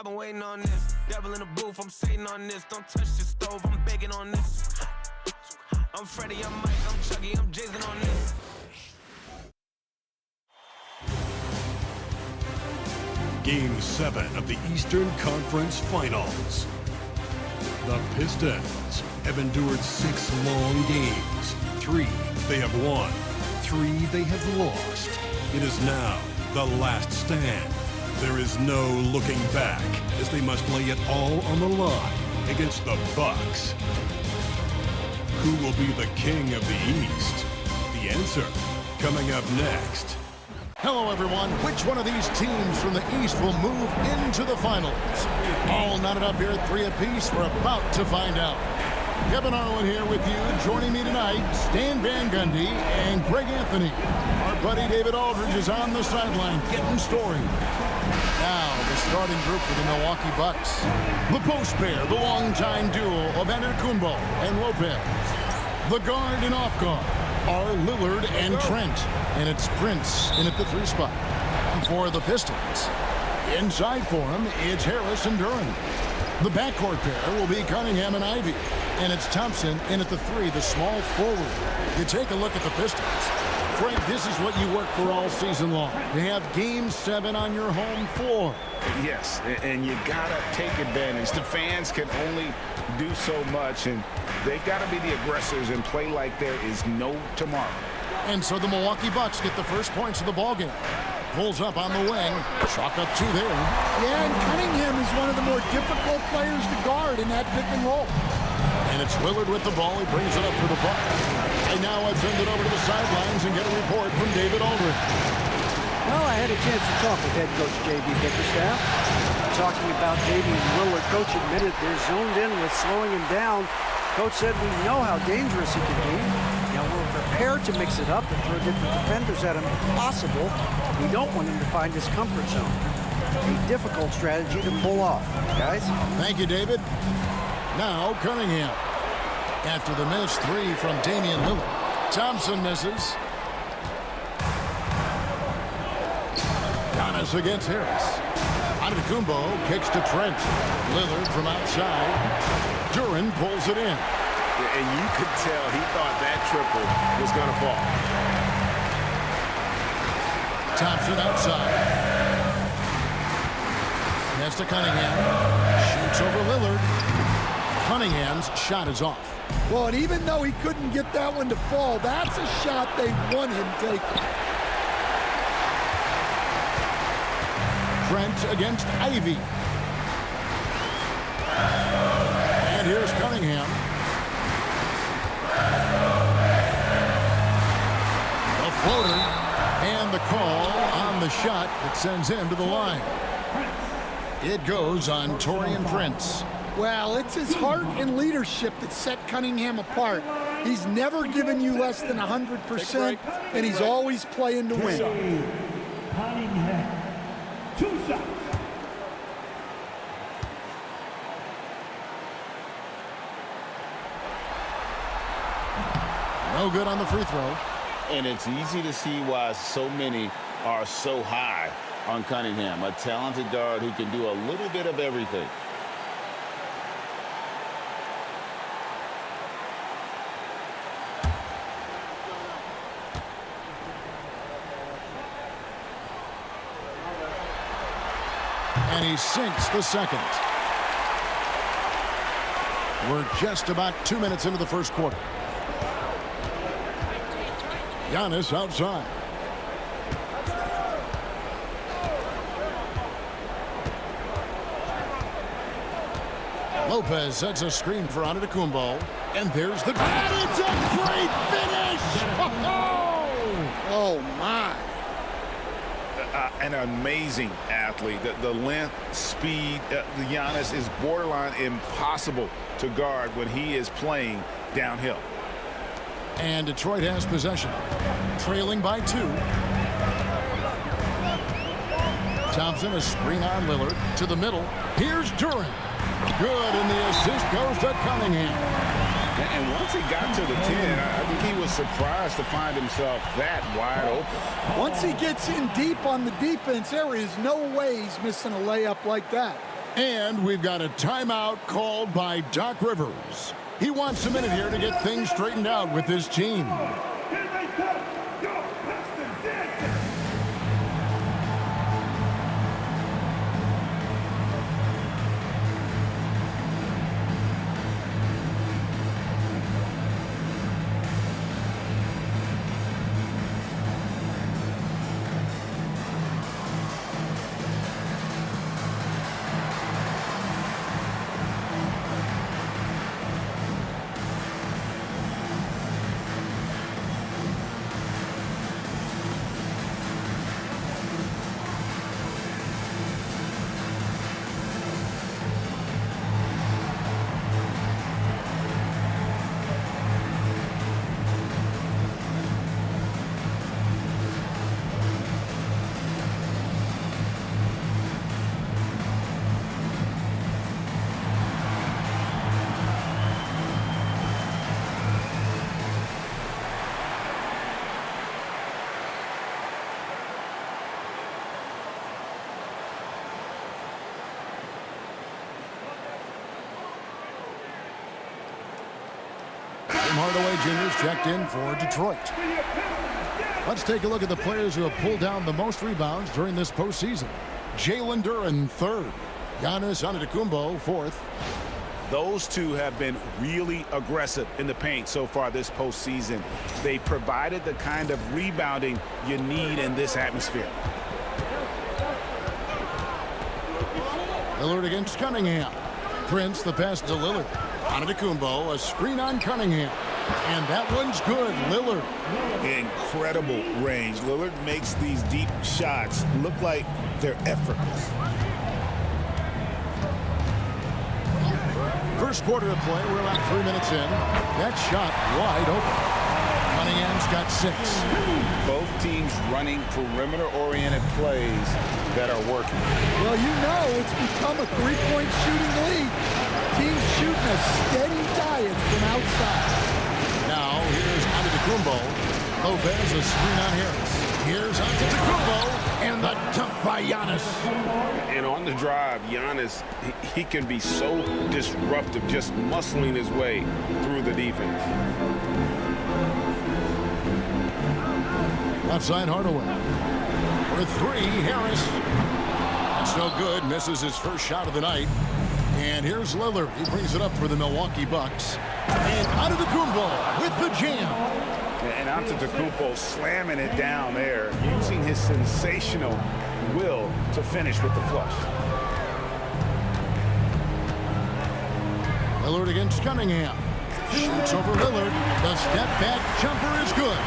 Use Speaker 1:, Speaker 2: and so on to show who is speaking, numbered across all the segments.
Speaker 1: I've been waiting on this. Devil in the booth, I'm sitting on this. Don't touch the stove, I'm baking on this. I'm Freddie, I'm Mike, I'm Chucky, I'm Jason on this.
Speaker 2: Game 7 of the Eastern Conference Finals. The Pistons have endured 6 long games. 3 they have won, 3 they have lost. It is now the last stand. There is no looking back as they must lay it all on the line against the Bucks. Who will be the king of the East? The answer coming up next.
Speaker 3: Hello, everyone. Which one of these teams from the East will move into the finals? All knotted up here at 3 apiece. We're about to find out. Kevin Harlan here with you. Joining me tonight, Stan Van Gundy and Greg Anthony. Our buddy David Aldridge is on the sideline getting story. Now, the starting group for the Milwaukee Bucks. The post pair, the longtime duo of Antetokounmpo and Lopez. The guard and off guard are Lillard and Trent. And it's Prince in at the 3 spot. And for the Pistons, inside for him, it's Harris and Duran. The backcourt pair will be Cunningham and Ivy. And it's Thompson in at the 3, the small forward. You take a look at the Pistons. Frank, this is what you work for all season long. You have Game 7 on your home floor.
Speaker 4: Yes, and you got to take advantage. The fans can only do so much, and they've got to be the aggressors and play like there is no tomorrow.
Speaker 3: And so the Milwaukee Bucks get the first points of the ballgame. Pulls up on the wing. Chalk up 2 there.
Speaker 5: Yeah, and Cunningham is one of the more difficult players to guard in that pick and roll.
Speaker 3: And it's Lillard with the ball. He brings it up for the Bucks. And now I send it over to the sidelines and get a report from David Aldridge.
Speaker 6: Well, I had a chance to talk with head coach J.B. Bickerstaff. Talking about Damian Lillard, coach admitted they're zoned in with slowing him down. Coach said we know how dangerous he can be. Now we're prepared to mix it up and throw different defenders at him if possible. We don't want him to find his comfort zone. A difficult strategy to pull off, guys.
Speaker 3: Thank you, David. Now Cunningham. After the missed 3 from Damian Lillard. Thompson misses. Giannis against Harris. Antetokounmpo kicks to Trent. Lillard from outside. Duran pulls it in.
Speaker 4: And you could tell he thought that triple was going to fall.
Speaker 3: Thompson outside. Pass to Cunningham. Shoots over Lillard. Cunningham's shot is off.
Speaker 5: Well, and even though he couldn't get that one to fall, that's a shot they want him taking.
Speaker 3: Trent against Ivy. And here's Cunningham. The floater. And the call on the shot that sends him to the line. It goes on Taurean Prince.
Speaker 5: Well, it's his heart and leadership that set Cunningham apart. He's never given you less than 100%, and he's always playing to win.
Speaker 7: Cunningham, 2 shots.
Speaker 3: No good on the free throw.
Speaker 4: And it's easy to see why so many are so high on Cunningham, a talented guard who can do a little bit of everything.
Speaker 3: And he sinks the second. We're just about 2 minutes into the first quarter. Giannis outside. Lopez sets a screen for Antetokounmpo. And there's the... And it's a great finish! Oh, my.
Speaker 4: An amazing athlete. The length, speed, the Giannis is borderline impossible to guard when he is playing downhill.
Speaker 3: And Detroit has possession. Trailing by 2. Thompson, a screen on Lillard. To the middle. Here's Duran. Good, and the assist goes to Cunningham.
Speaker 4: And once he got to the 10, I think he was surprised to find himself that wide open.
Speaker 5: Once he gets in deep on the defense, there is no way he's missing a layup like that.
Speaker 3: And we've got a timeout called by Doc Rivers. He wants a minute here to get things straightened out with his team.
Speaker 7: Here they come, your Pistons dancing.
Speaker 3: Hardaway Jr. is checked in for Detroit. Let's take a look at the players who have pulled down the most rebounds during this postseason. Jalen Duren, third. Giannis Antetokounmpo, fourth.
Speaker 4: Those two have been really aggressive in the paint so far this postseason. They provided the kind of rebounding you need in this atmosphere.
Speaker 3: Lillard against Cunningham. Prince the pass to Lillard. Antetokounmpo, a screen on Cunningham. And that one's good. Lillard.
Speaker 4: Incredible range. Lillard makes these deep shots look like they're effortless.
Speaker 3: First quarter of play, we're about 3 minutes in. That shot wide open. Cunningham's got 6.
Speaker 4: Both teams running perimeter-oriented plays that are working.
Speaker 5: Well, you know it's become a three-point shooting league. Teams shooting a steady diet from outside.
Speaker 3: Now, here's Antetokounmpo. Lopez, a screen on Harris. Here's Antetokounmpo, and the dunk by Giannis.
Speaker 4: And on the drive, Giannis, he can be so disruptive, just muscling his way through the defense.
Speaker 3: Left side, Hardaway. For 3, Harris. That's no good. Misses his first shot of the night. And here's Lillard. He brings it up for the Milwaukee Bucks. And Antetokounmpo with the jam.
Speaker 4: And Antetokounmpo slamming it down there, using his sensational will to finish with the flush.
Speaker 3: Lillard against Cunningham. Shoots over Lillard. The step back jumper is good.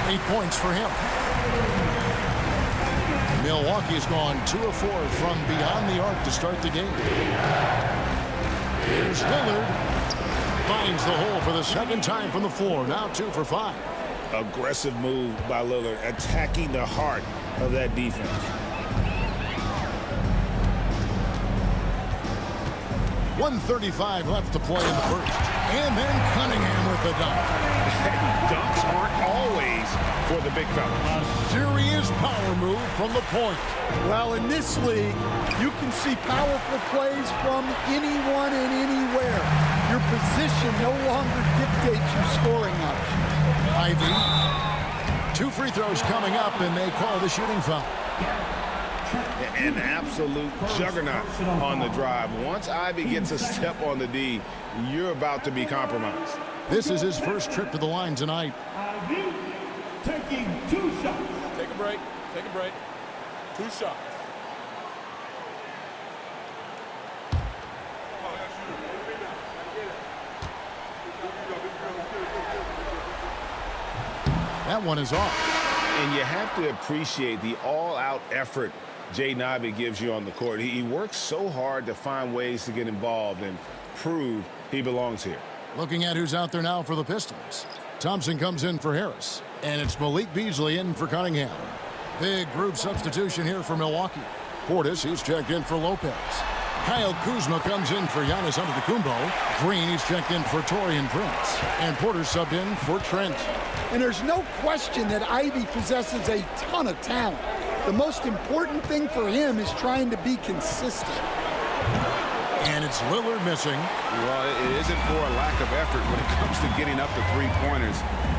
Speaker 3: 8 points for him. Milwaukee's gone 2 of 4 from beyond the arc to start the game. Here's Lillard. Finds the hole for the second time from the floor. Now 2 for 5.
Speaker 4: Aggressive move by Lillard, attacking the heart of that defense.
Speaker 3: .135 left to play in the first. And then Cunningham with the dunk.
Speaker 4: Dunks aren't always for the big fellas.
Speaker 3: A serious power move from the point.
Speaker 5: Well, in this league, you can see powerful plays from anyone and anywhere. Your position no longer dictates your scoring option.
Speaker 3: Ivy. 2 free throws coming up, and they call the shooting foul.
Speaker 4: An absolute juggernaut on the drive. Once Ivy gets a step on the D, you're about to be compromised.
Speaker 3: This is his first trip to the line tonight.
Speaker 7: Ivy taking 2 shots.
Speaker 8: Take a break. Take a break. 2 shots.
Speaker 3: That one is off.
Speaker 4: And you have to appreciate the all-out effort Jaden Ivey gives you on the court. He works so hard to find ways to get involved and prove he belongs here.
Speaker 3: Looking at who's out there now for the Pistons. Thompson comes in for Harris. And it's Malik Beasley in for Cunningham. Big group substitution here for Milwaukee. Portis, he's checked in for Lopez. Kyle Kuzma comes in for Giannis Antetokounmpo. Green, he's checked in for Taurean Prince. And Porter subbed in for Trent.
Speaker 5: And there's no question that Ivy possesses a ton of talent. The most important thing for him is trying to be consistent.
Speaker 3: And it's Lillard missing.
Speaker 4: Well, it isn't for a lack of effort when it comes to getting up the three-pointers,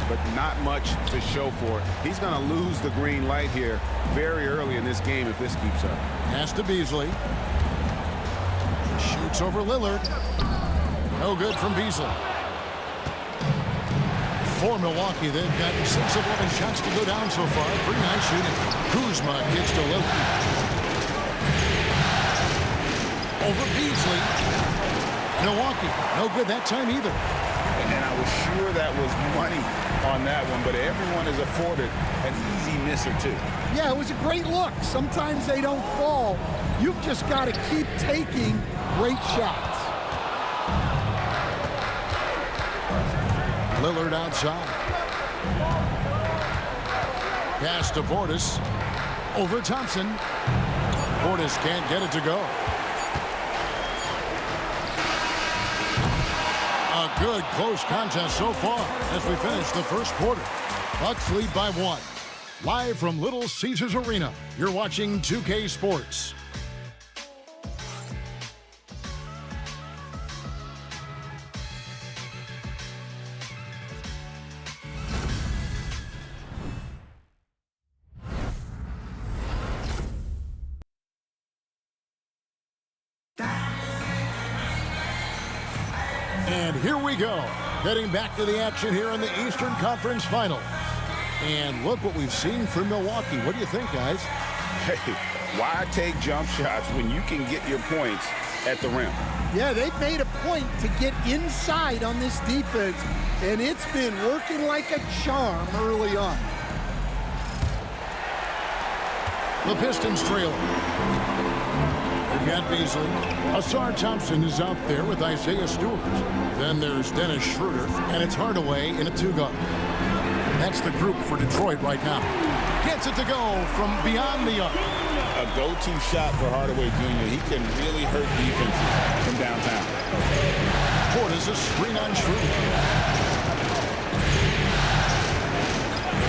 Speaker 4: but not much to show for it. He's going to lose the green light here very early in this game if this keeps up.
Speaker 3: Pass to Beasley. Shoots over Lillard. No good from Beasley. For Milwaukee, they've got 6 of 11 shots to go down so far. Pretty nice shooting. Kuzma gets to Lillard. Over Beasley. Milwaukee, no good that time either.
Speaker 4: And I was sure that was money on that one, but everyone is afforded an easy miss or two.
Speaker 5: Yeah, it was a great look. Sometimes they don't fall. You've just got to keep taking great shots.
Speaker 3: Lillard outside. Pass to Portis. Over Thompson. Portis can't get it to go. A good close contest so far as we finish the first quarter. Bucks lead by 1. Live from Little Caesars Arena, you're watching 2K Sports. And here we go, heading back to the action here in the Eastern Conference Finals. And look what we've seen from Milwaukee. What do you think, guys?
Speaker 4: Hey, why take jump shots when you can get your points at the rim?
Speaker 5: Yeah, they've made a point to get inside on this defense, and it's been working like a charm early on.
Speaker 3: The Pistons trail. They've got Beasley. Asar Thompson is out there with Isaiah Stewart. Then there's Dennis Schroeder, and it's Hardaway in a 2-guard. That's the group for Detroit right now. Gets it to go from beyond the arc.
Speaker 4: A go-to shot for Hardaway Jr. He can really hurt defenses from downtown.
Speaker 3: Portis a screen on Schroeder.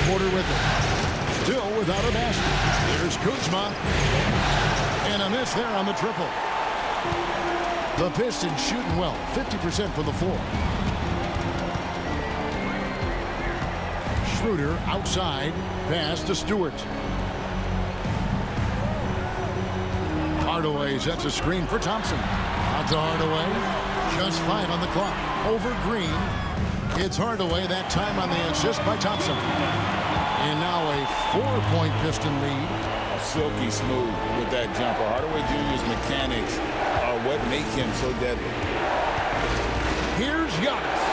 Speaker 3: Porter with it. Still without a basket. Here's Kuzma. And a miss there on the triple. The Pistons shooting well. 50% from the floor. Schroeder outside. Pass to Stewart. Hardaway sets a screen for Thompson. Out to Hardaway. Just 5 on the clock. Over Green. It's Hardaway, that time on the assist by Thompson. And now a 4-point Piston lead.
Speaker 4: Silky smooth with that jumper. Hardaway Jr.'s mechanics are what make him so deadly.
Speaker 3: Here's Giannis.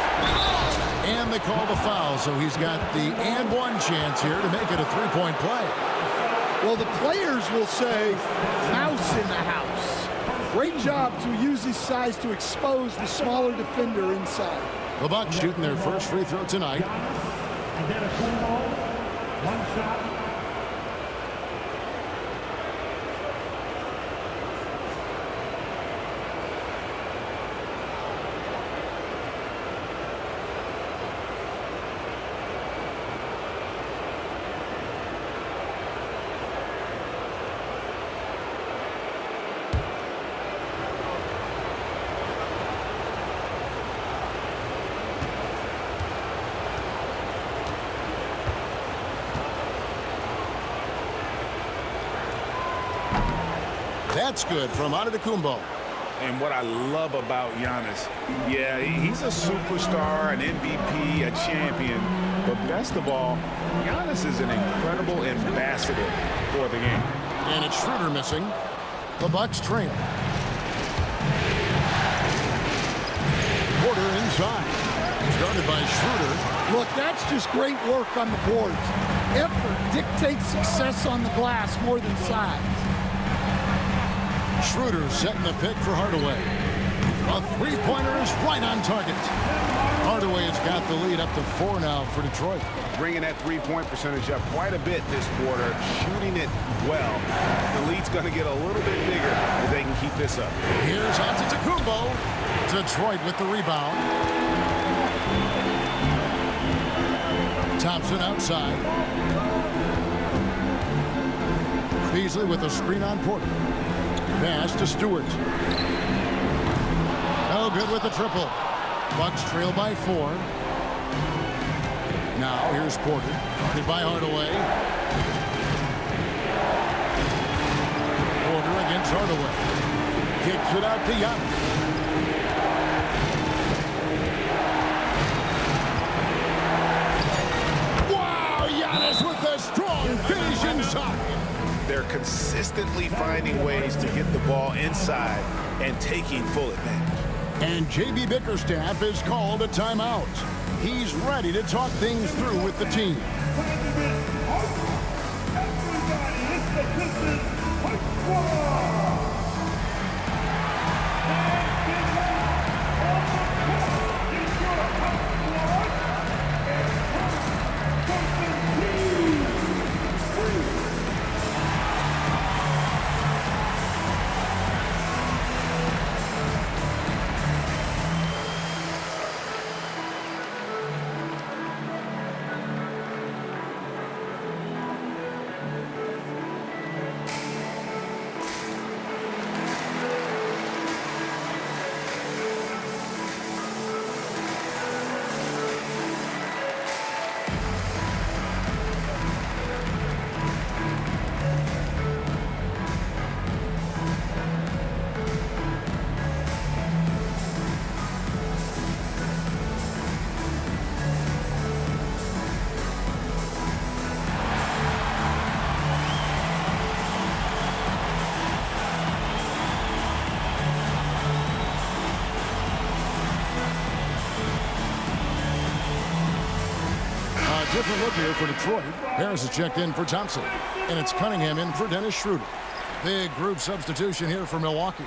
Speaker 3: And they call the foul, so he's got the and one chance here to make it a 3-point play.
Speaker 5: Well, the players will say, mouse in the house. Great job to use his size to expose the smaller defender inside.
Speaker 3: The Bucks shooting their first free throw tonight.
Speaker 7: And then a cool ball, 1 shot.
Speaker 3: That's good from Antetokounmpo.
Speaker 4: And what I love about Giannis, yeah, he's a superstar, an MVP, a champion, but best of all, Giannis is an incredible ambassador for the game.
Speaker 3: And it's Schroeder missing. The Bucks trail. Porter inside. Started by Schroeder.
Speaker 5: Look, that's just great work on the boards. Effort dictates success on the glass more than size.
Speaker 3: Schroeder setting the pick for Hardaway. A three-pointer is right on target. Hardaway has got the lead up to 4 now for Detroit.
Speaker 4: Bringing that three-point percentage up quite a bit this quarter, shooting it well. The lead's going to get a little bit bigger if they can keep this up.
Speaker 3: Here's Antetokounmpo. Detroit with the rebound. Thompson outside. Beasley with a screen on Porter. Pass to Stewart. good with the triple. Bucks trail by 4. Now here's Porter. Guarded by Hardaway. Porter against Hardaway. Kicks it out to Giannis. Wow, Giannis with a strong finish inside.
Speaker 4: They're consistently finding ways to get the ball inside and taking full advantage.
Speaker 3: And J.B. Bickerstaff has called a timeout. He's ready to talk things through with the team.
Speaker 7: Everybody, it's the Pistons push squad.
Speaker 3: Different look here for Detroit. Harris is checked in for Thompson. And it's Cunningham in for Dennis Schroeder. Big group substitution here for Milwaukee.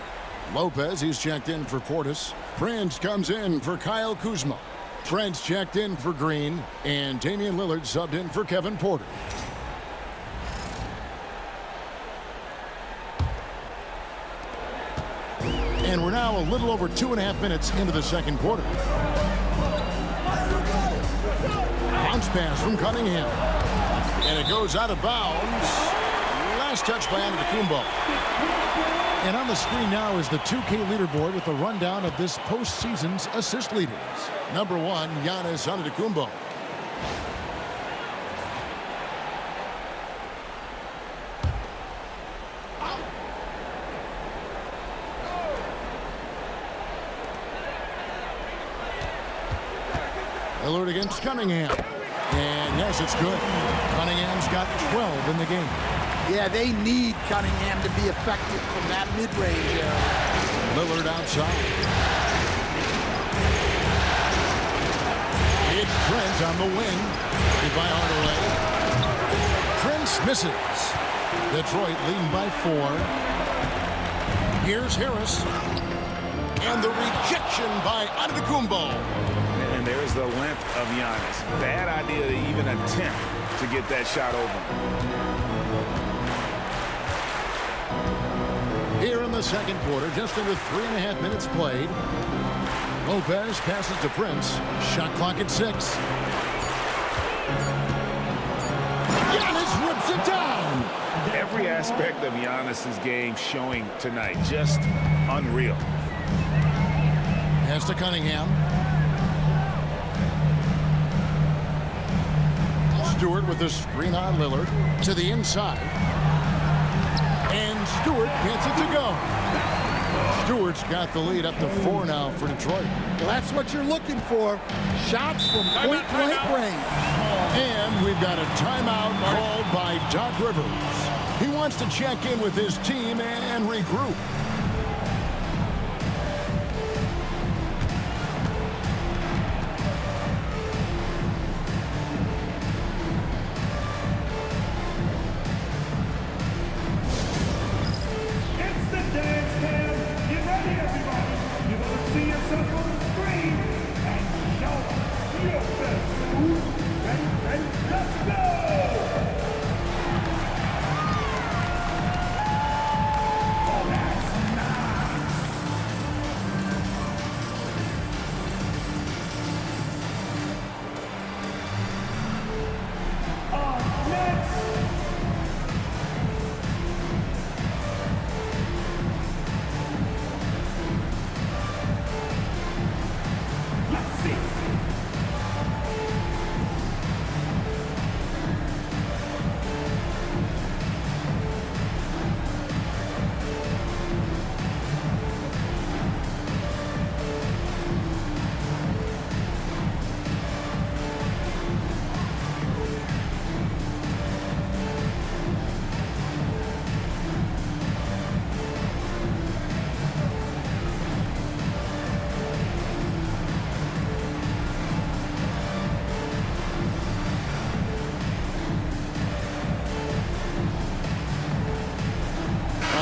Speaker 3: Lopez, he's checked in for Portis. Prince comes in for Kyle Kuzma. Trent's checked in for Green. And Damian Lillard subbed in for Kevin Porter. And we're now a little over 2.5 minutes into the second quarter. Bounce pass from Cunningham. And it goes out of bounds. Last touch by Antetokounmpo. And on the screen now is the 2K leaderboard with a rundown of this postseason's assist leaders. Number 1, Giannis Antetokounmpo. Lillard against Cunningham. And yes, it's good. Cunningham's got 12 in the game.
Speaker 5: Yeah, they need Cunningham to be effective from that mid-range area.
Speaker 3: Lillard outside. It's Prince on the wing. Hit by Hardaway. Prince misses. Detroit leading by 4. Here's Harris. And the rejection by Antetokounmpo.
Speaker 4: And there's the length of Giannis. Bad idea to even attempt to get that shot open.
Speaker 3: Here in the second quarter, just under 3.5 minutes played. Lopez passes to Prince. Shot clock at 6. Giannis rips it down.
Speaker 4: Every aspect of Giannis's game showing tonight. Just unreal.
Speaker 3: Pass to Cunningham. Stewart with the screen on Lillard to the inside. And Stewart gets it to go. Stewart's got the lead up to 4 now for Detroit.
Speaker 5: Well, that's what you're looking for. Shots from point-blank range.
Speaker 3: And we've got a timeout called by Doc Rivers. He wants to check in with his team and regroup.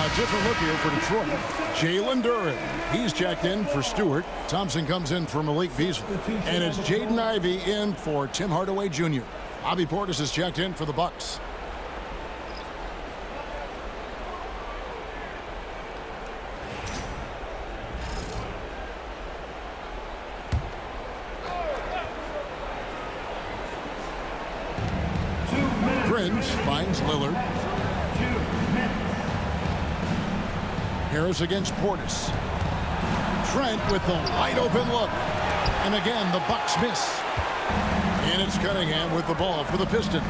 Speaker 3: A different look here for Detroit. Jalen Duren. He's checked in for Stewart. Thompson comes in for Malik Beasley. And it's Jaden Ivey in for Tim Hardaway Jr. Bobby Portis is checked in for the Bucks. Prince finds Lillard. Harris against Portis. Trent with the wide open look. And again, the Bucks miss. And it's Cunningham with the ball for the Pistons.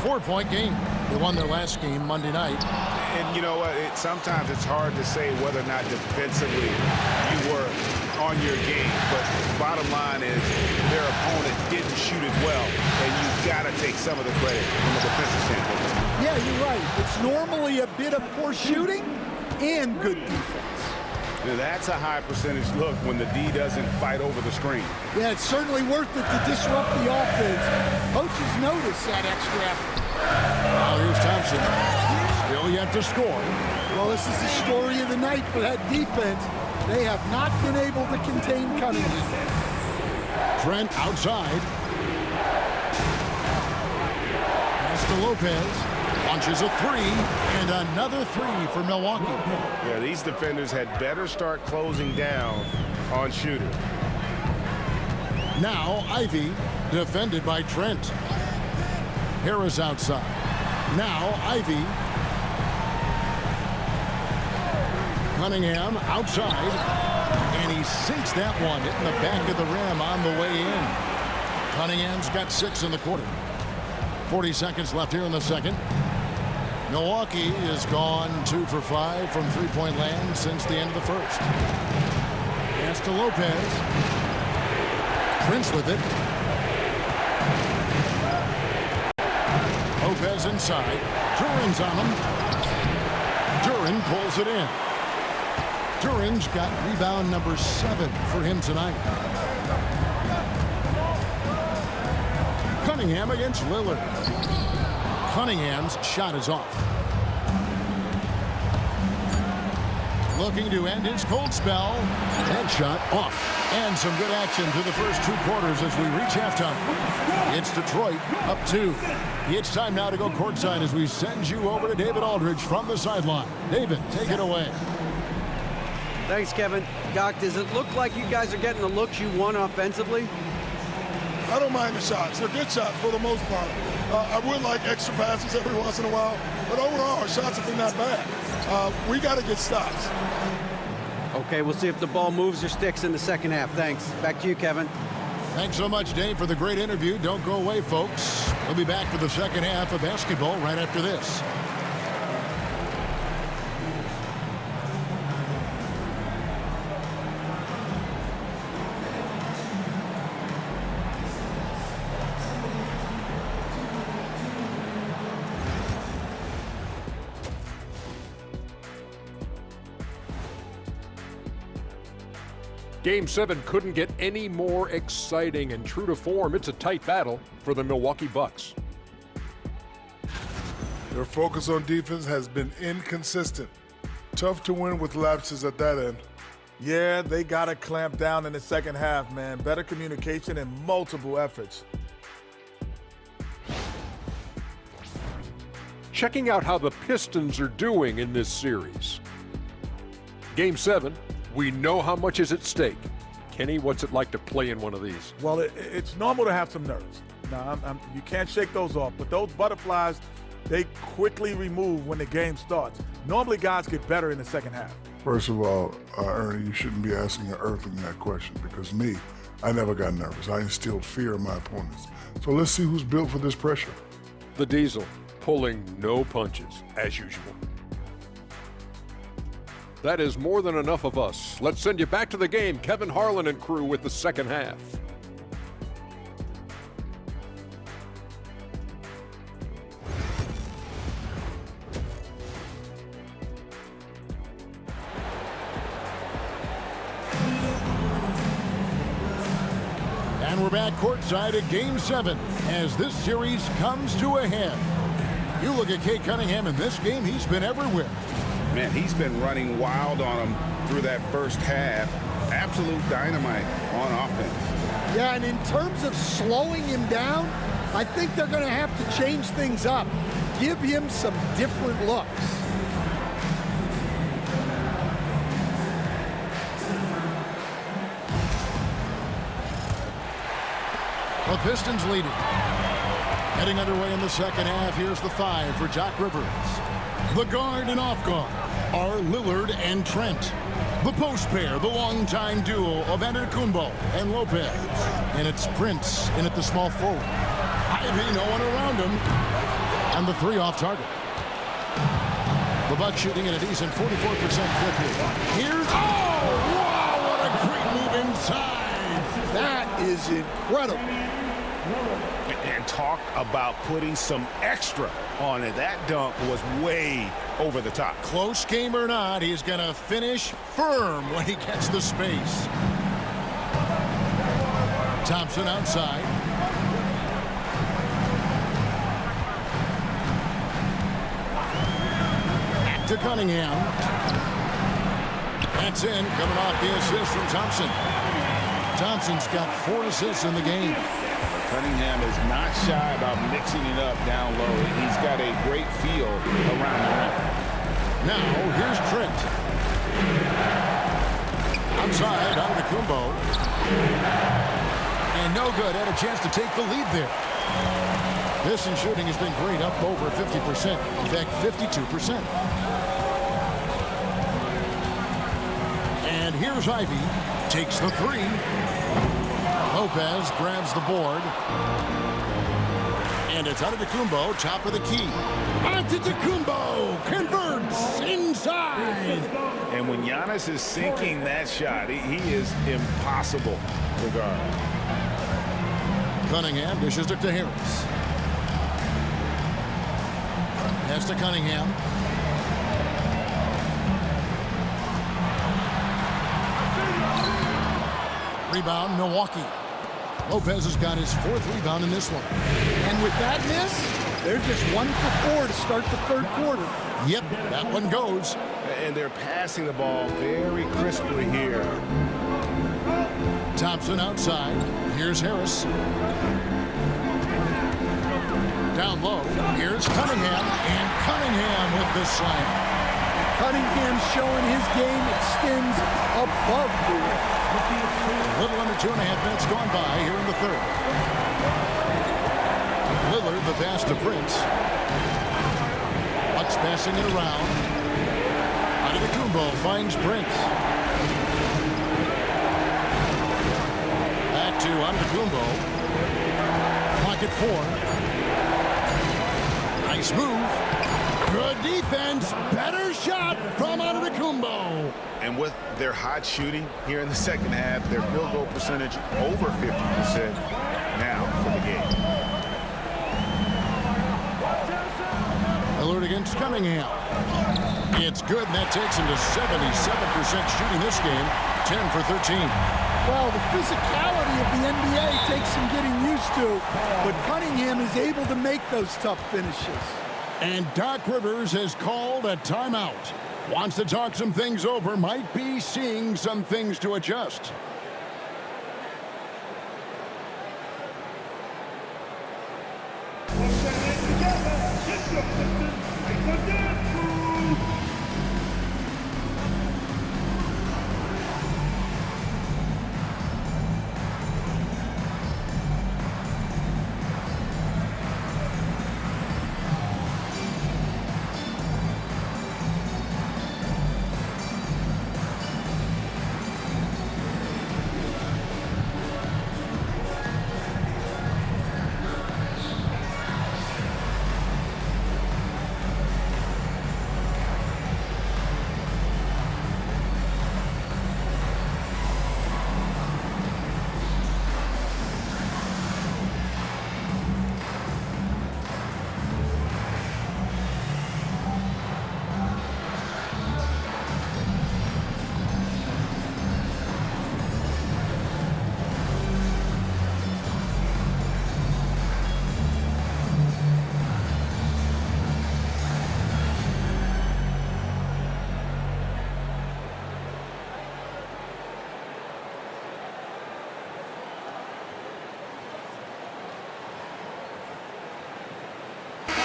Speaker 3: 4-point game. They won their last game Monday night.
Speaker 4: And you know what? Sometimes it's hard to say whether or not defensively you were on your game. But bottom line is their opponent didn't shoot it well. And you've got to take some of the credit from a defensive standpoint.
Speaker 5: Yeah, you're right. It's normally a bit of poor shooting and good defense.
Speaker 4: Now, that's a high percentage look when the D doesn't fight over the screen.
Speaker 5: Yeah, it's certainly worth it to disrupt the offense. Coaches notice that extra effort.
Speaker 3: Now here's Thompson. Still yet to score.
Speaker 5: Well, this is the story of the night for that defense. They have not been able to contain Cunningham.
Speaker 3: Trent outside. Pass to Lopez. Launches a three, and another three for Milwaukee.
Speaker 4: Yeah, these defenders had better start closing down on Shooter.
Speaker 3: Now Ivey, defended by Trent. Harris outside. Now Ivey. Cunningham outside, and he sinks that one, hitting the back of the rim on the way in. Cunningham's got 6 in the quarter. 40 seconds left here in the second. Milwaukee has gone 2 for 5 from three-point land since the end of the first. Pass to Lopez. Prince with it. Lopez inside. Duren's on him. Duren pulls it in. Duren's got rebound number 7 for him tonight. Cunningham against Lillard. Cunningham's shot is off. Looking to end his cold spell. That shot off. And some good action to the first 2 quarters as we reach halftime. It's Detroit up 2. It's time now to go courtside as we send you over to David Aldridge from the sideline. David, take it away.
Speaker 6: Thanks, Kevin. Doc, does it look like you guys are getting the looks you want offensively?
Speaker 9: I don't mind the shots. They're good shots for the most part. I would like extra passes every once in a while, but overall, our shots have been not bad. We got to get stops.
Speaker 6: Okay, we'll see if the ball moves or sticks in the second half. Thanks. Back to you, Kevin.
Speaker 3: Thanks so much, Dave, for the great interview. Don't go away, folks. We'll be back for the second half of basketball right after this.
Speaker 10: Game 7 couldn't get any more exciting, and true to form, it's a tight battle for the Milwaukee Bucks.
Speaker 9: Their focus on defense has been inconsistent. Tough to win with lapses at that end.
Speaker 11: Yeah, they got to clamp down in the second half, man. Better communication and multiple efforts.
Speaker 10: Checking out how the Pistons are doing in this series. Game 7, we know how much is at stake. Kenny, what's it like to play in one of these?
Speaker 11: Well, it's normal to have some nerves. Now, you can't shake those off, but those butterflies, they quickly remove when the game starts. Normally, guys get better in the second half.
Speaker 9: First of all, Ernie, you shouldn't be asking an earthling that question because me, I never got nervous. I instilled fear in my opponents. So let's see who's built for this pressure.
Speaker 10: The Diesel pulling no punches, as usual. That is more than enough of us. Let's send you back to the game. Kevin Harlan and crew with the second half.
Speaker 3: And we're back courtside at Game 7 as this series comes to a head. You look at Kate Cunningham in this game, he's been everywhere.
Speaker 4: Man, he's been running wild on him through that first half. Absolute dynamite on offense.
Speaker 5: Yeah, and in terms of slowing him down, I think they're going to have to change things up. Give him some different looks.
Speaker 3: The Pistons leading. Heading underway in the second half, here's the 5 for Doc Rivers. The guard and off guard are Lillard and Trent. The post pair, the longtime duo of Antetokounmpo and Lopez. And it's Prince in at the small forward. Ivy, no one around him. And the 3 off target. The Bucks shooting at a decent 44% clip here. Here's, oh, wow, what a great move inside.
Speaker 5: That is incredible.
Speaker 4: And talk about putting some extra on it. That dunk was way over the top.
Speaker 3: Close game or not, he's going to finish firm when he gets the space. Thompson outside. Back to Cunningham. That's in, coming off the assist from Thompson. Thompson's got 4 assists in the game.
Speaker 4: Cunningham is not shy about mixing it up down low. He's got a great feel around the rim.
Speaker 3: Now, here's Trent. Outside, Antetokounmpo. And no good. Had a chance to take the lead there. Pistons shooting has been great, up over 50%. In fact, 52%. And here's Ivy. Takes the 3. Lopez grabs the board. And it's Antetokounmpo, top of the key. Antetokounmpo converts inside.
Speaker 4: And when Giannis is sinking that shot, he is impossible to guard.
Speaker 3: Cunningham dishes it to Harris. Pass to Cunningham. Rebound, Milwaukee. Lopez has got his 4th rebound in this one.
Speaker 5: And with that miss, they're just 1 for 4 to start the 3rd quarter.
Speaker 3: Yep, that one goes.
Speaker 4: And they're passing the ball very crisply here.
Speaker 3: Thompson outside. Here's Harris. Down low. Here's Cunningham. And Cunningham with the slam.
Speaker 5: Cunningham showing his game extends above the rim.
Speaker 3: A little under 2.5 minutes gone by here in the 3rd. Lillard, the pass to Prince. Bucks passing it around. Antetokounmpo finds Prince. Back to Antetokounmpo. Clock at 4. Nice move. Good defense. Better shot from Antetokounmpo.
Speaker 4: And with their hot shooting here in the second half, their field goal percentage over 50% now for the game.
Speaker 3: Lillard against Cunningham. It's good, and that takes him to 77% shooting this game, 10 for 13.
Speaker 5: Well, the physicality of the NBA takes some getting used to, but Cunningham is able to make those tough finishes.
Speaker 3: And Doc Rivers has called a timeout. Wants to talk some things over, might be seeing some things to adjust.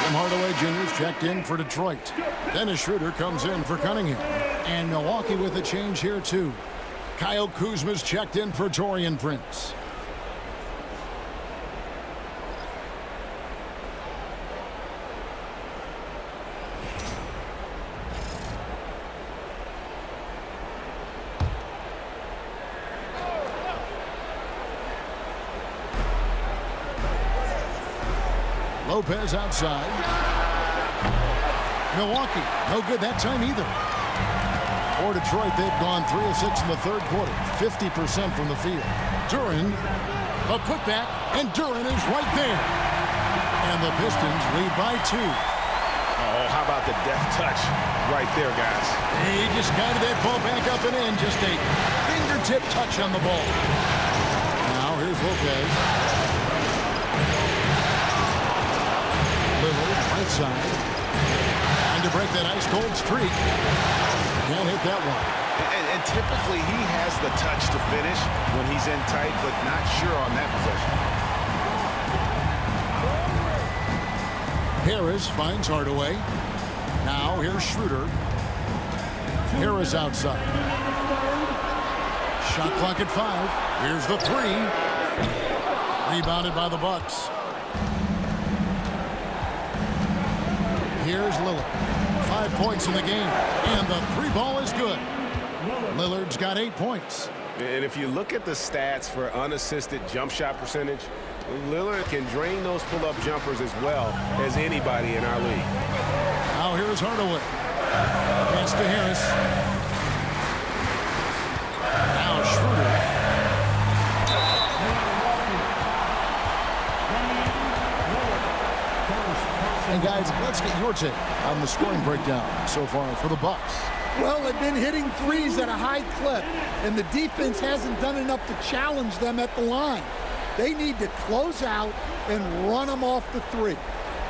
Speaker 3: Tim Hardaway Jr.'s checked in for Detroit. Dennis Schroeder comes in for Cunningham. And Milwaukee with a change here, too. Kyle Kuzma's checked in for Taurean Prince. Lopez outside. Milwaukee, no good that time either. For Detroit, they've gone 3 of 6 in the third quarter, 50% from the field. Duran, a putback, and Duran is right there. And the Pistons lead by 2.
Speaker 4: Oh, how about the deft touch right there, guys?
Speaker 3: He just guided that ball back up and in. Just a fingertip touch on the ball. Now here's Lopez. Lillard, right side. Trying to break that ice-cold streak. Can't hit that one.
Speaker 4: And typically he has the touch to finish when he's in tight, but not sure on that possession.
Speaker 3: Harris finds Hardaway. Now here's Schroeder. Harris outside. Shot clock at 5. Here's the 3. Rebounded by the Bucks. Here's Lillard. 5 points in the game. And the 3 ball is good. Lillard's got 8 points.
Speaker 12: And if you look at the stats for unassisted jump shot percentage, Lillard can drain those pull-up jumpers as well as anybody in our league.
Speaker 3: Now here's Hardaway. Pass to Harris. Now Schroeder. And guys, let's get your take on the scoring breakdown so far for the Bucks.
Speaker 5: Well, they've been hitting threes at a high clip, and the defense hasn't done enough to challenge them at the line. They need to close out and run them off the 3.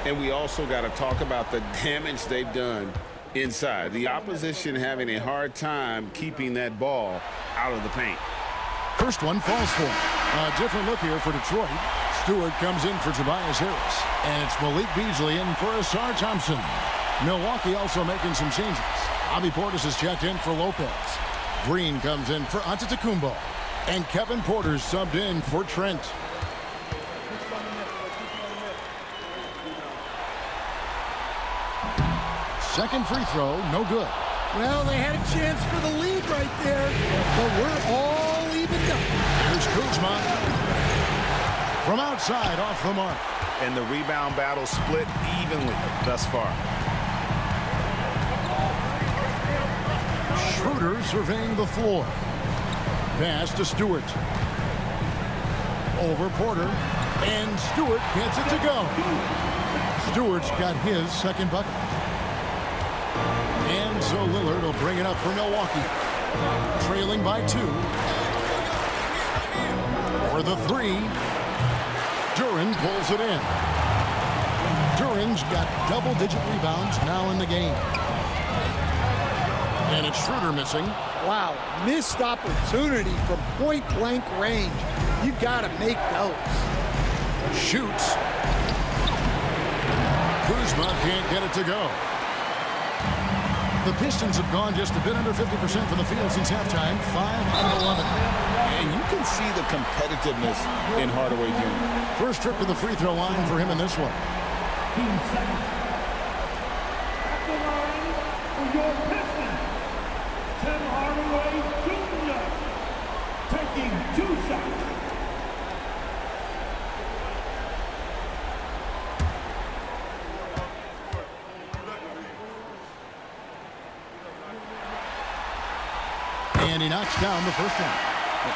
Speaker 12: And we also got to talk about the damage they've done inside. The opposition having a hard time keeping that ball out of the paint.
Speaker 3: First one falls for him. A different look here for Detroit. Stewart comes in for Tobias Harris. And it's Malik Beasley in for Asar Thompson. Milwaukee also making some changes. Bobby Portis is checked in for Lopez. Green comes in for Antetokounmpo. And Kevin Porter's subbed in for Trent. Second free throw, no good.
Speaker 5: Well, they had a chance for the lead right there, but we're all evened up.
Speaker 3: Here's Kuzma. From outside, off the mark.
Speaker 4: And the rebound battle split evenly thus far.
Speaker 3: Schroeder surveying the floor. Pass to Stewart. Over Porter. And Stewart gets it to go. Stewart's got his second bucket. And so Lillard will bring it up for Milwaukee. Trailing by 2. For the 3. Duran pulls it in. Duran's got double-digit rebounds now in the game. And it's Schroeder missing.
Speaker 5: Wow, missed opportunity from point-blank range. You got to make those.
Speaker 3: Shoots. Kuzma can't get it to go. The Pistons have gone just a bit under 50% from the field since halftime, 5 out of 11.
Speaker 4: And you can see the competitiveness in Hardaway Jr.
Speaker 3: First trip to the free throw line for him in this one.
Speaker 7: At the line for your Pistons, Tim Hardaway Jr. taking 2 shots.
Speaker 3: And he knocks down the first one.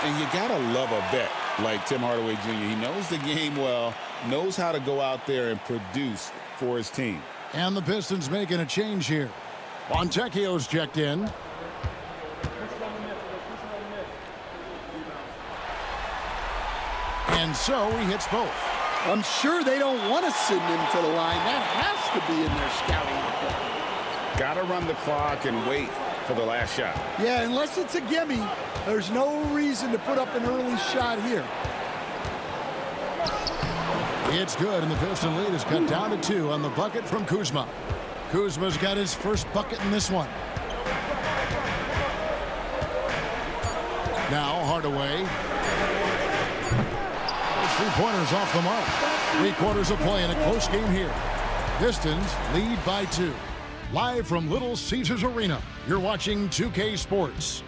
Speaker 4: And you got to love a vet like Tim Hardaway Jr. He knows the game well, knows how to go out there and produce for his team.
Speaker 3: And the Pistons making a change here. Fontecchio's checked in. And so he hits both.
Speaker 5: I'm sure they don't want to send him to the line. That has to be in their scouting report.
Speaker 4: Got to run the clock and wait for the last shot.
Speaker 5: Yeah, unless it's a gimme, there's no reason to put up an early shot here.
Speaker 3: It's good, and the Piston lead is cut down to 2 on the bucket from Kuzma. Kuzma's got his first bucket in this one. Now Hardaway. Those three-pointers off the mark. 3/4 of play in a close game here. Pistons lead by 2. Live from Little Caesars Arena, you're watching 2K Sports.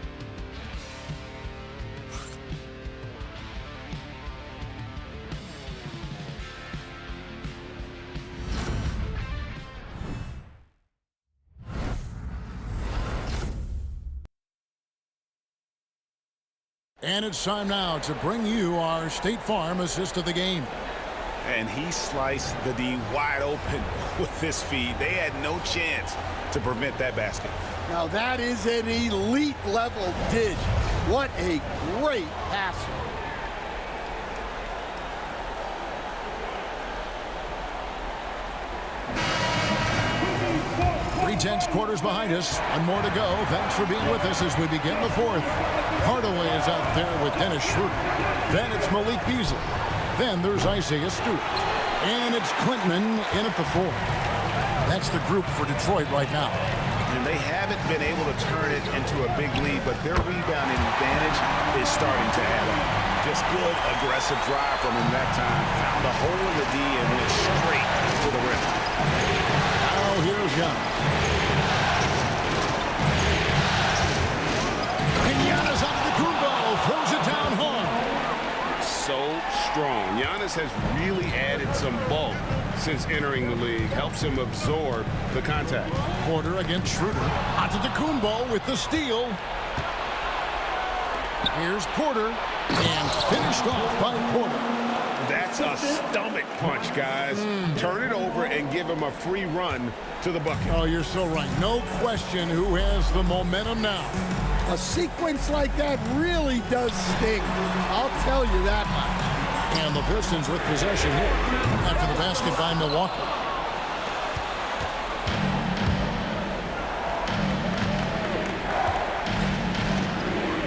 Speaker 3: And it's time now to bring you our State Farm assist of the game.
Speaker 4: And he sliced the D wide open with this feed. They had no chance to prevent that basket.
Speaker 5: Now that is an elite level dish. What a great passer.
Speaker 3: Tense quarters behind us. One more to go. Thanks for being with us as we begin the fourth. Hardaway is out there with Dennis Schroeder. Then it's Malik Beasley. Then there's Isaiah Stewart. And it's Clinton in at the 4. That's the group for Detroit right now.
Speaker 4: And they haven't been able to turn it into a big lead, but their rebounding advantage is starting to add up. Just good, aggressive drive from him that time. Found a hole in the D and went straight to the rim.
Speaker 3: Now here's Giannis. And Giannis out of the Kumbo. Throws it down hard.
Speaker 12: So strong. Giannis has really added some bulk since entering the league. Helps him absorb the contact.
Speaker 3: Porter against Schroeder. Antetokounmpo with the steal. Here's Porter. And finished off by Porter.
Speaker 12: That's a stomach punch, guys. Turn it over and give him a free run to the bucket.
Speaker 3: Oh, you're so right. No question who has the momentum now.
Speaker 5: A sequence like that really does sting. I'll tell you that much.
Speaker 3: And the Pistons with possession here after the basket by Milwaukee.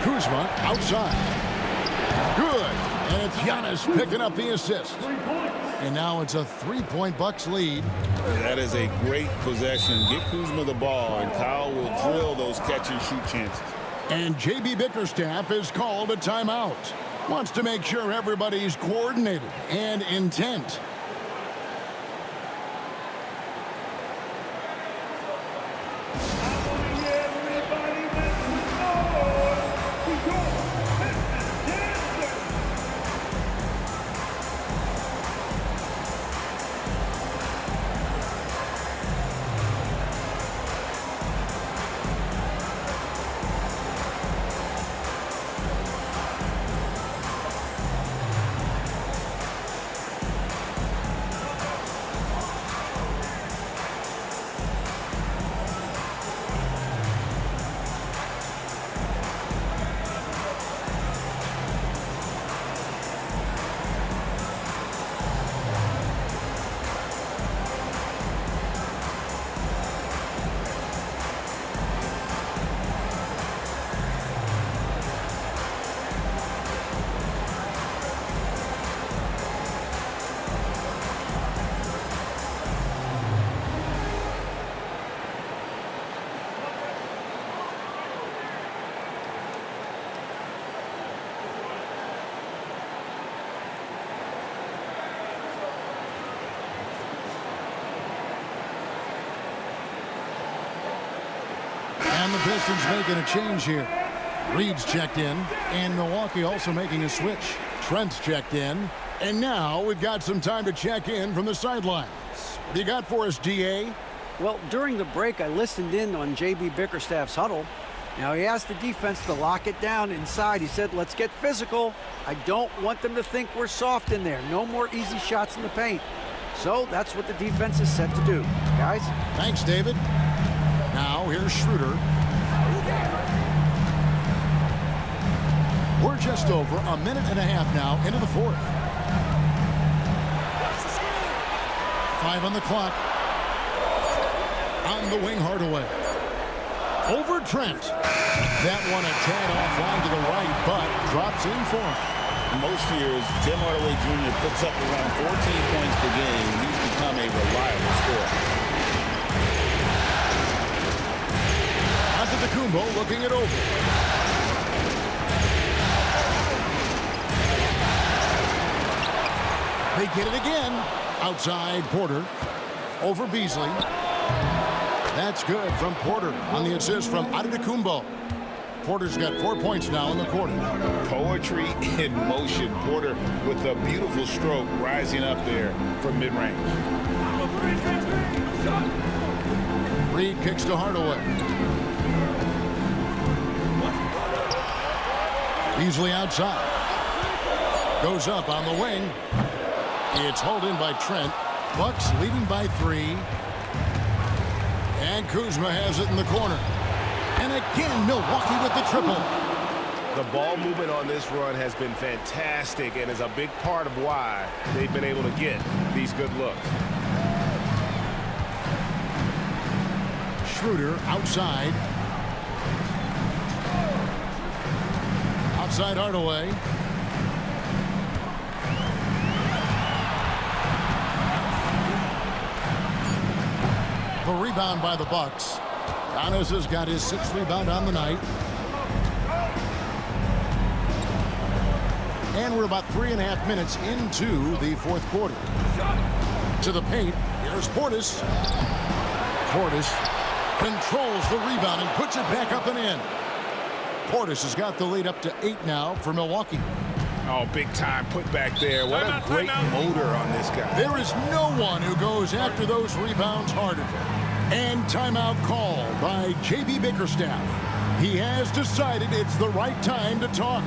Speaker 3: Kuzma outside. Good. And it's Giannis picking up the assist. And now it's a 3-point Bucks lead.
Speaker 4: That is a great possession. Get Kuzma the ball, and Kyle will drill those catch-and-shoot chances.
Speaker 3: And J.B. Bickerstaff has called a timeout. Wants to make sure everybody's coordinated and intent. And the Pistons making a change here. Reed's checked in, and Milwaukee also making a switch. Trent's checked in, and now we've got some time to check in from the sidelines. What do you got for us, DA?
Speaker 6: Well, during the break, I listened in on J.B. Bickerstaff's huddle. Now, he asked the defense to lock it down inside. He said, let's get physical. I don't want them to think we're soft in there. No more easy shots in the paint. So that's what the defense is set to do, guys.
Speaker 3: Thanks, David. Now, here's Schroeder. We're just over a minute and a half now into the fourth. 5 on the clock. On the wing, Hardaway. Over Trent. That one a tad offline to the right, but drops in for him.
Speaker 12: Most years, Tim Hardaway Jr. puts up around 14 points per game. He's become a reliable scorer.
Speaker 3: Antetokounmpo looking it over. They get it again. Outside Porter. Over Beasley. That's good from Porter on the assist from Antetokounmpo. Porter's got 4 points now in the quarter.
Speaker 12: Poetry in motion. Porter with a beautiful stroke rising up there from mid-range.
Speaker 3: Reed kicks to Hardaway. Beasley outside. Goes up on the wing. It's hauled in by Trent. Bucks leading by 3. And Kuzma has it in the corner. And again, Milwaukee with the triple.
Speaker 4: The ball movement on this run has been fantastic and is a big part of why they've been able to get these good looks.
Speaker 3: Schroeder outside. Outside Hardaway. A rebound by the Bucks. Giannis has got his 6th rebound on the night. And we're about 3.5 minutes into the 4th quarter. To the paint. Here's Portis. Portis controls the rebound and puts it back up and in. Portis has got the lead up to 8 now for Milwaukee.
Speaker 4: Oh, big time put back there. What a great motor on this guy.
Speaker 3: There is no one who goes after those rebounds harder. And timeout called by J.B. Bickerstaff. He has decided it's the right time to talk.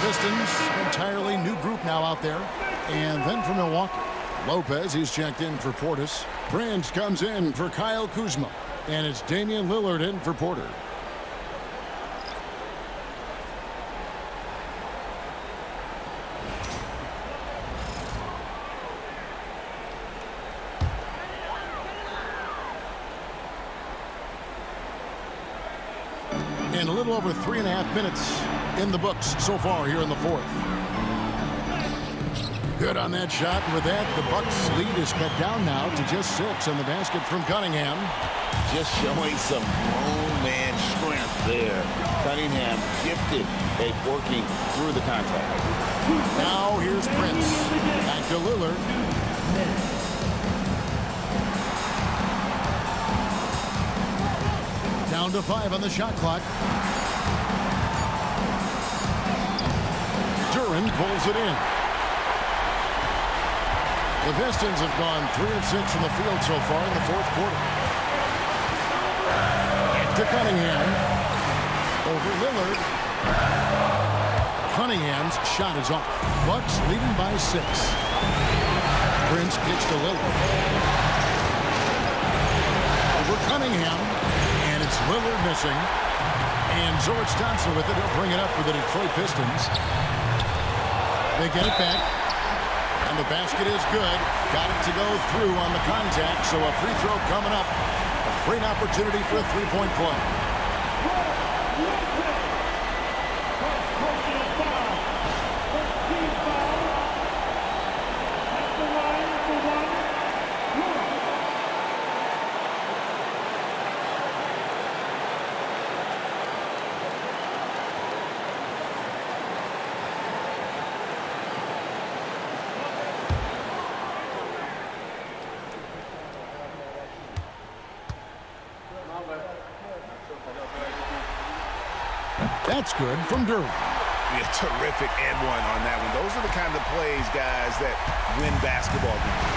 Speaker 3: Pistons, entirely new group now out there. And then for Milwaukee, Lopez, he's checked in for Portis. Prince comes in for Kyle Kuzma. And it's Damian Lillard in for Porter. And a little over 3.5 minutes in the books so far here in the 4th. Good on that shot. And with that, the Bucks lead is cut down now to just 6 on the basket from Cunningham.
Speaker 12: Just showing some grown man strength there. Cunningham gifted at working through the contact.
Speaker 3: Now here's Prince. Back to Lillard. Down to 5 on the shot clock. Duran pulls it in. The Pistons have gone 3 of 6 from the field so far in the 4th quarter. To Cunningham. Over Lillard. Cunningham's shot is off. Bucks leading by 6. Prince kicks to Lillard. Over Cunningham. And it's Lillard missing. And George Thompson with it. He'll bring it up for the Detroit Pistons. They get it back. And the basket is good. Got it to go through on the contact. So a free throw coming up. A great opportunity for a three-point play.
Speaker 7: First personal foul. First team foul. At the line for one.
Speaker 3: That's good from Durham.
Speaker 4: Yeah, terrific and one on that one. Those are the kind of plays, guys, that win basketball games.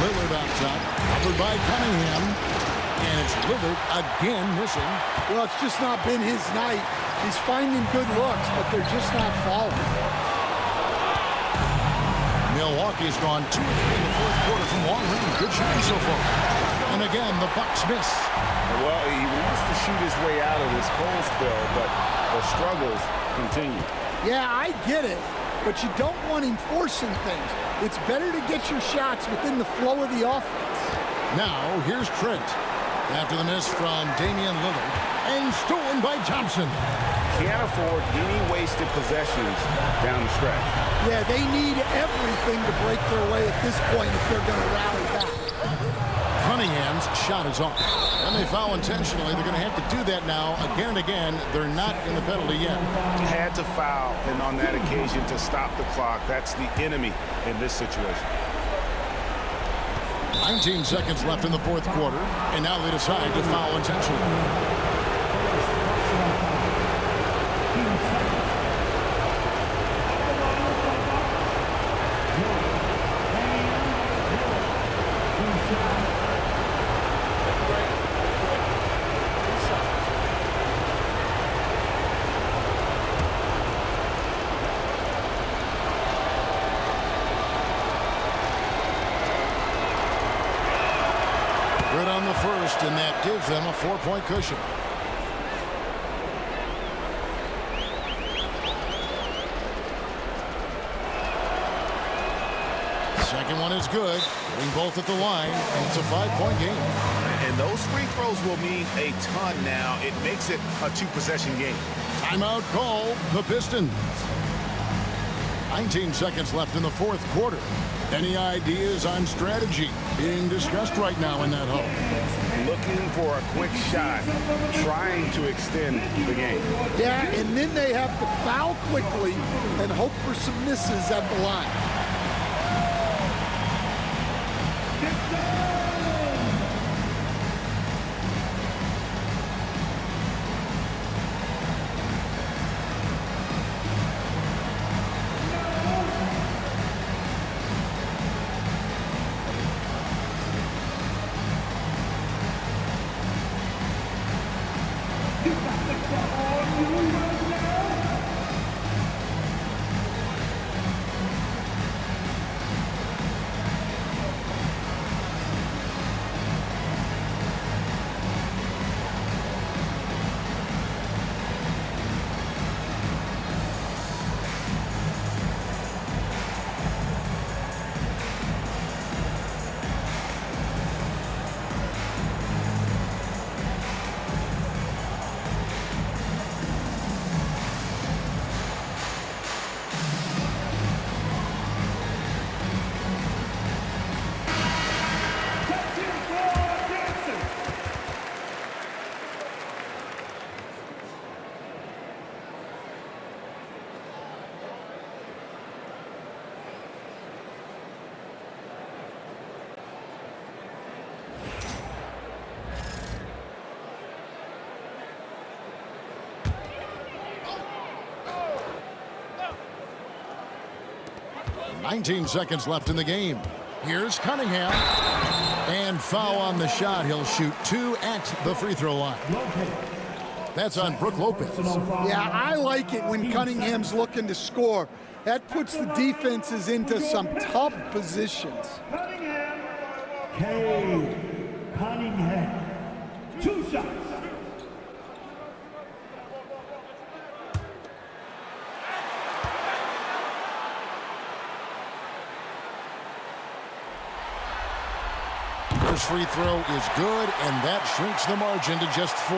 Speaker 3: Lillard on top, covered by Cunningham. And it's Lillard again missing.
Speaker 5: Well, it's just not been his night. He's finding good looks, but they're just not falling.
Speaker 3: Milwaukee's gone 2 of 3 in the fourth quarter from long range. Good shooting so far. And again, the Bucks miss.
Speaker 4: Well, he wants to shoot his way out of this cold spell, but the struggles continue.
Speaker 5: Yeah, I get it, but you don't want him forcing things. It's better to get your shots within the flow of the offense.
Speaker 3: Now, here's Trent. After the miss from Damian Lillard. And stolen by Thompson.
Speaker 4: Can't afford any wasted possessions down the stretch.
Speaker 5: Yeah, they need everything to break their way at this point if they're going to rally back.
Speaker 3: Cunningham's shot is off. And they foul intentionally. They're going to have to do that now again and again. They're not in the penalty yet.
Speaker 4: Had to foul, and on that occasion to stop the clock. That's the enemy in this situation.
Speaker 3: 19 seconds left in the fourth quarter. And now they decide to foul intentionally. Good on the first, and that gives them a 4-point cushion. Second one is good. Getting both at the line, and it's a 5-point game.
Speaker 4: And those free throws will mean a ton now. It makes it a 2-possession game.
Speaker 3: Timeout call, the Pistons. 19 seconds left in the fourth quarter. Any ideas on strategy being discussed right now in that hole?
Speaker 4: Looking for a quick shot, trying to extend the game.
Speaker 5: Yeah, and then they have to foul quickly and hope for some misses at the line.
Speaker 3: Nineteen seconds left in the game. Here's Cunningham. And foul on the shot. He'll shoot 2 at the free throw line. That's on Brook Lopez.
Speaker 5: Yeah, I like it when Cunningham's looking to score. That puts the defenses into some tough positions.
Speaker 7: Cunningham. 2 shots.
Speaker 3: First free throw is good, and that shrinks the margin to just 4.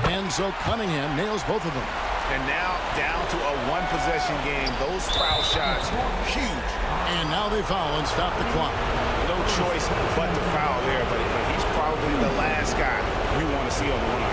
Speaker 3: And so Cunningham nails both of them.
Speaker 4: And now down to a one-possession game. Those foul shots, huge.
Speaker 3: And now they foul and stop the clock.
Speaker 4: No choice but to foul there, but he's probably the last guy you want to see on the line.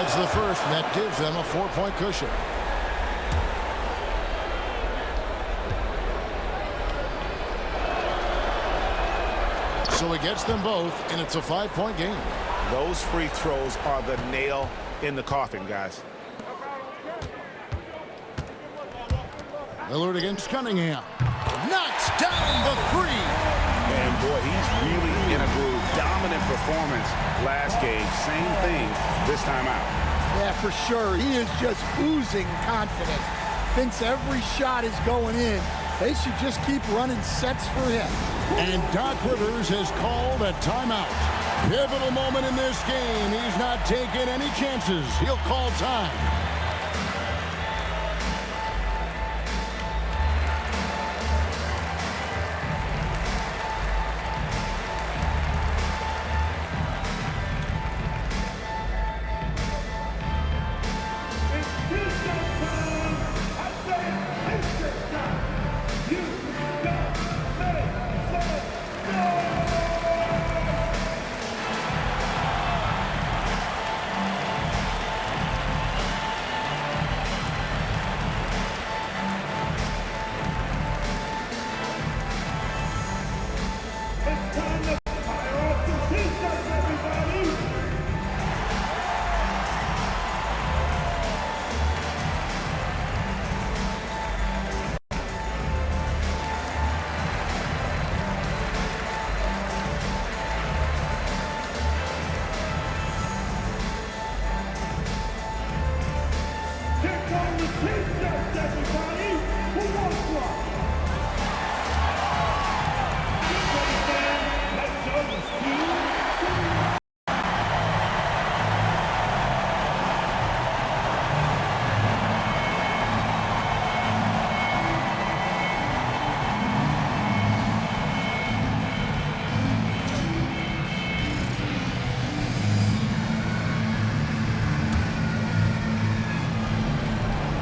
Speaker 3: The first, and that gives them a 4-point cushion. So he gets them both, and it's a 5-point game.
Speaker 4: Those free throws are the nail in the coffin, guys.
Speaker 3: Lillard against Cunningham. Knocks down the 3.
Speaker 4: And boy, he's really in a groove. Dominant performance last game. Same thing this time out.
Speaker 5: Yeah, for sure. He is just oozing confidence. Thinks every shot is going in. They should just keep running sets for him.
Speaker 3: And Doc Rivers has called a timeout. Pivotal moment in this game. He's not taking any chances. He'll call time.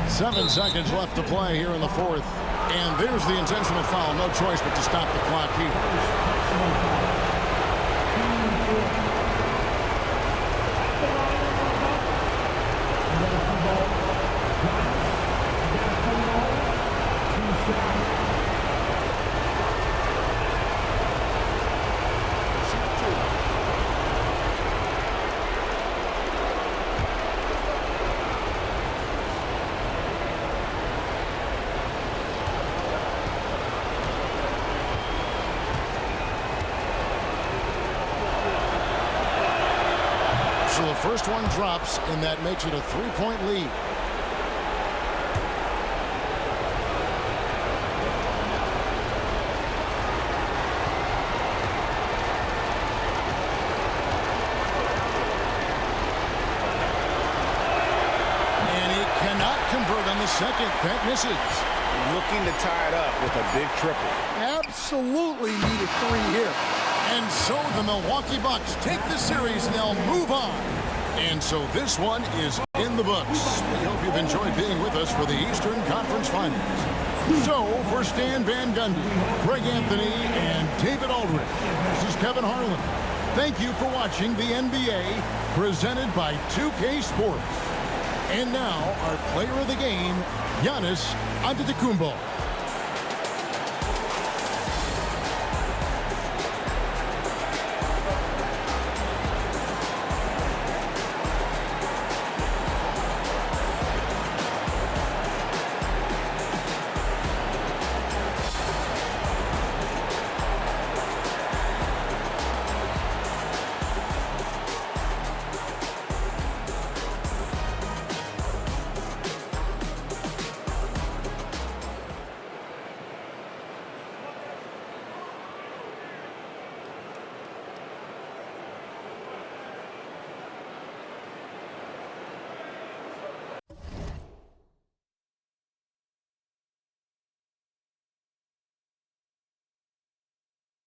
Speaker 3: Seven seconds left to play here in the fourth. And there's the intentional foul. No choice but to stop the clock here. So the first one drops, and that makes it a 3-point lead. And he cannot convert on the second. That misses.
Speaker 4: Looking to tie it up with a big triple.
Speaker 5: Absolutely need a 3 here.
Speaker 3: And so the Milwaukee Bucks take the series and they'll move on. And so this one is in the books. We hope you've enjoyed being with us for the Eastern Conference Finals. So for Stan Van Gundy, Greg Anthony, and David Aldridge, this is Kevin Harlan. Thank you for watching the NBA presented by 2K Sports. And now our player of the game, Giannis Antetokounmpo.